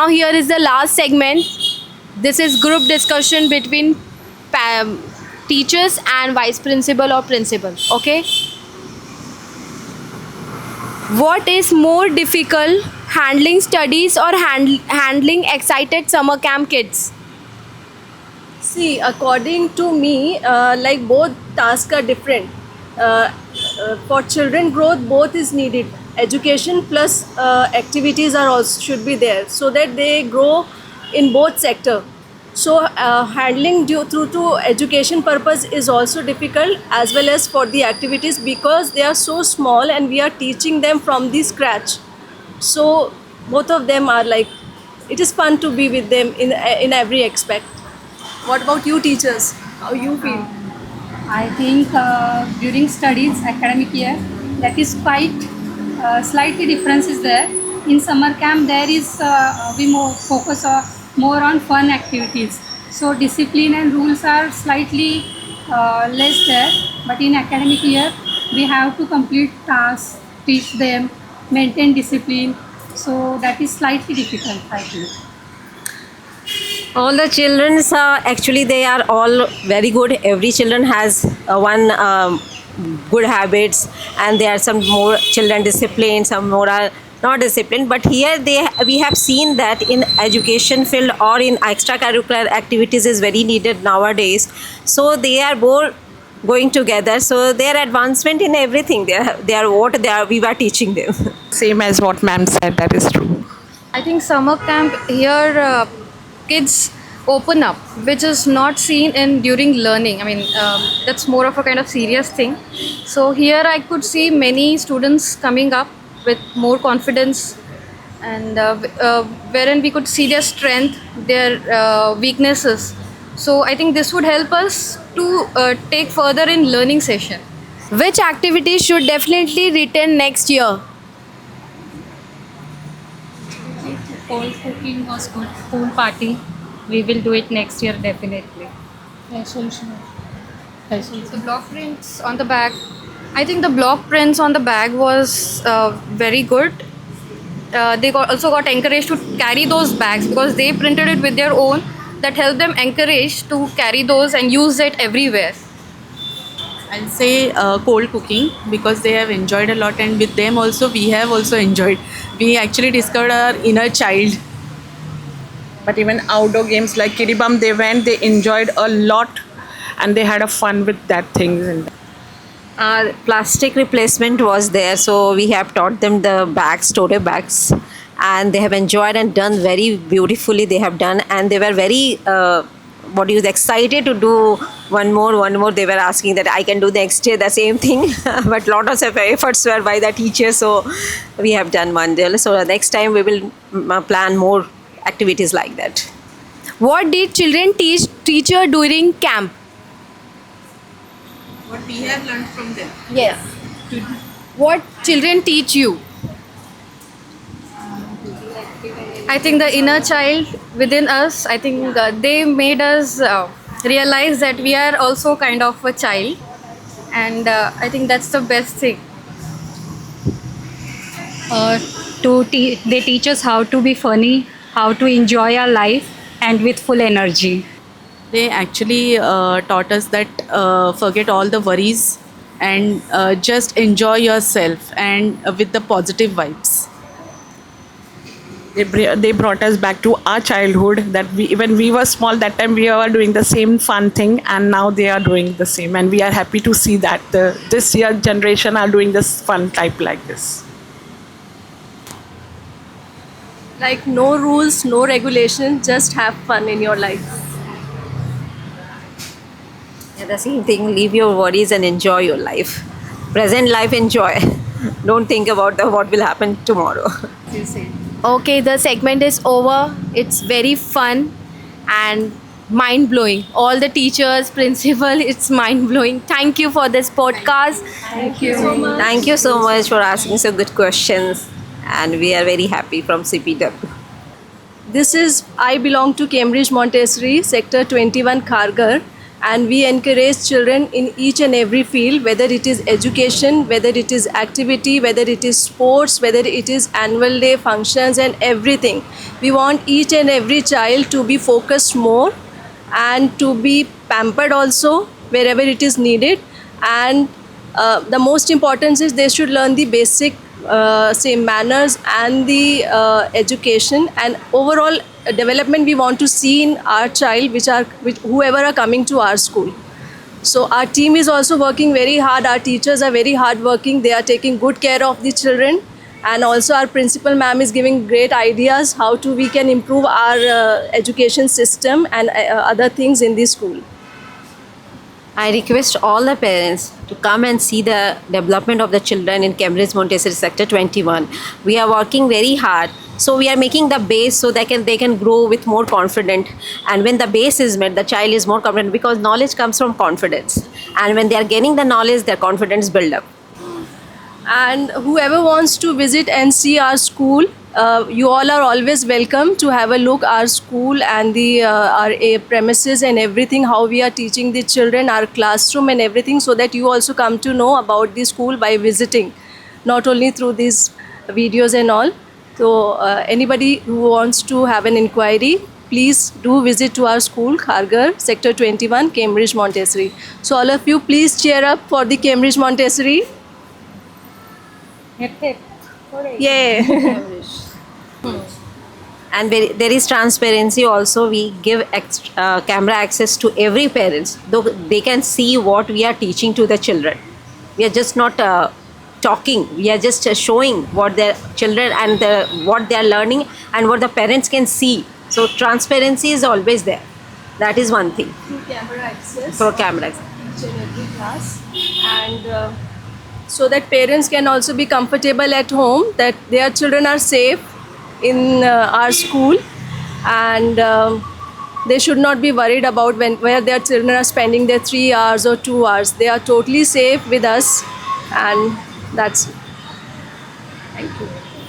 now here is the last segment. This is group discussion between teachers and vice principal or principal. Okay. What is more difficult, handling studies or handling excited summer camp kids? See, according to me, like both tasks are different. For children growth, both is needed. Education plus activities are also should be there so that they grow in both sector. So handling due through to education purpose is also difficult as well as for the activities because they are so small and we are teaching them from the scratch. So both of them are like it is fun to be with them in every aspect. What about you teachers? How you feel? I think during studies, academic year, that is quite slightly difference is there. In summer camp, there is we more focus more on fun activities. So discipline and rules are slightly less there. But in academic year, we have to complete tasks, teach them, maintain discipline. So that is slightly difficult, I think. All the children actually they are all very good. Every children has one good habits, and there are some more children disciplined, some more are not disciplined. But here we have seen that in education field or in extracurricular activities is very needed nowadays. So they are more going together. So their advancement in everything we were teaching them. Same as what ma'am said, that is true. I think summer camp here kids open up, which is not seen in during learning. I mean, that's more of a kind of serious thing. So here I could see many students coming up with more confidence, and wherein we could see their strength, their weaknesses. So I think this would help us to take further in learning session. Which activity should definitely return next year? Cold cooking was good. Pool party. We will do it next year definitely. The block prints on the bag. I think the block prints on the bag was very good. They also got encouraged to carry those bags because they printed it with their own. That helped them encourage to carry those and use it everywhere. I'll say cold cooking because they have enjoyed a lot, and with them also we have also enjoyed. We actually discovered our inner child. But even outdoor games like Kiribam, they enjoyed a lot, and they had a fun with that things. Plastic replacement was there, so we have taught them the bags, tote bags, and they have enjoyed and done very beautifully. They have done, and they were very excited to do one more. They were asking that I can do next day the same thing, but lot of efforts were by the teacher, so we have done one day. So next time we will plan more activities like that. What did children teach teacher during camp? What we have learned from them. Yes. What children teach you? I think the inner child within us, I think they made us realize that we are also kind of a child, and I think that's the best thing. They teach us how to be funny, how to enjoy our life, and with full energy. They actually taught us that forget all the worries and just enjoy yourself and with the positive vibes. They brought us back to our childhood, that when we were small, that time we were doing the same fun thing, and now they are doing the same, and we are happy to see that this year generation are doing this fun type like this. Like no rules, no regulation, just have fun in your life. Yeah, the same thing. Leave your worries and enjoy your life. Present life, enjoy. Don't think about what will happen tomorrow. Okay, the segment is over. It's very fun and mind blowing. All the teachers, principal, it's mind blowing. Thank you for this podcast. Thank you so much. Thank you so much for asking so good questions, and we are very happy from CPW. This is I belong to Cambridge Montessori, Sector 21, Kharghar. and we encourage children in each and every field, whether it is education, whether it is activity, whether it is sports, whether it is annual day functions and everything. We want each and every child to be focused more and to be pampered also wherever it is needed. And the most important is they should learn the basic say manners and the education and overall development we want to see in our child, which whoever are coming to our school. So our team is also working very hard. Our teachers are very hard working. They are taking good care of the children, and also our principal ma'am is giving great ideas how to we can improve our education system and other things in the school. I request all the parents to come and see the development of the children in Cambridge Montessori Sector 21. We are working very hard. So we are making the base so they can grow with more confidence. And when the base is met, the child is more confident because knowledge comes from confidence. And when they are gaining the knowledge, their confidence build up. And whoever wants to visit and see our school, you all are always welcome to have a look our school and the our premises and everything, how we are teaching the children, our classroom and everything, so that you also come to know about the school by visiting, not only through these videos and all. So anybody who wants to have an inquiry, please do visit to our school, Kharghar, Sector 21, Cambridge Montessori. So all of you, please cheer up for the Cambridge Montessori. Yeah. And there is transparency also. We give camera access to every parents, though they can see what we are teaching to the children. We are just not talking. We are just showing what their children and what they are learning and what the parents can see. So transparency is always there. That is one thing. Through camera access. For camera access. Each and every class, and so that parents can also be comfortable at home that their children are safe in our school, and they should not be worried about where their children are spending their 3 hours or 2 hours. They are totally safe with us, and that's it. Thank you.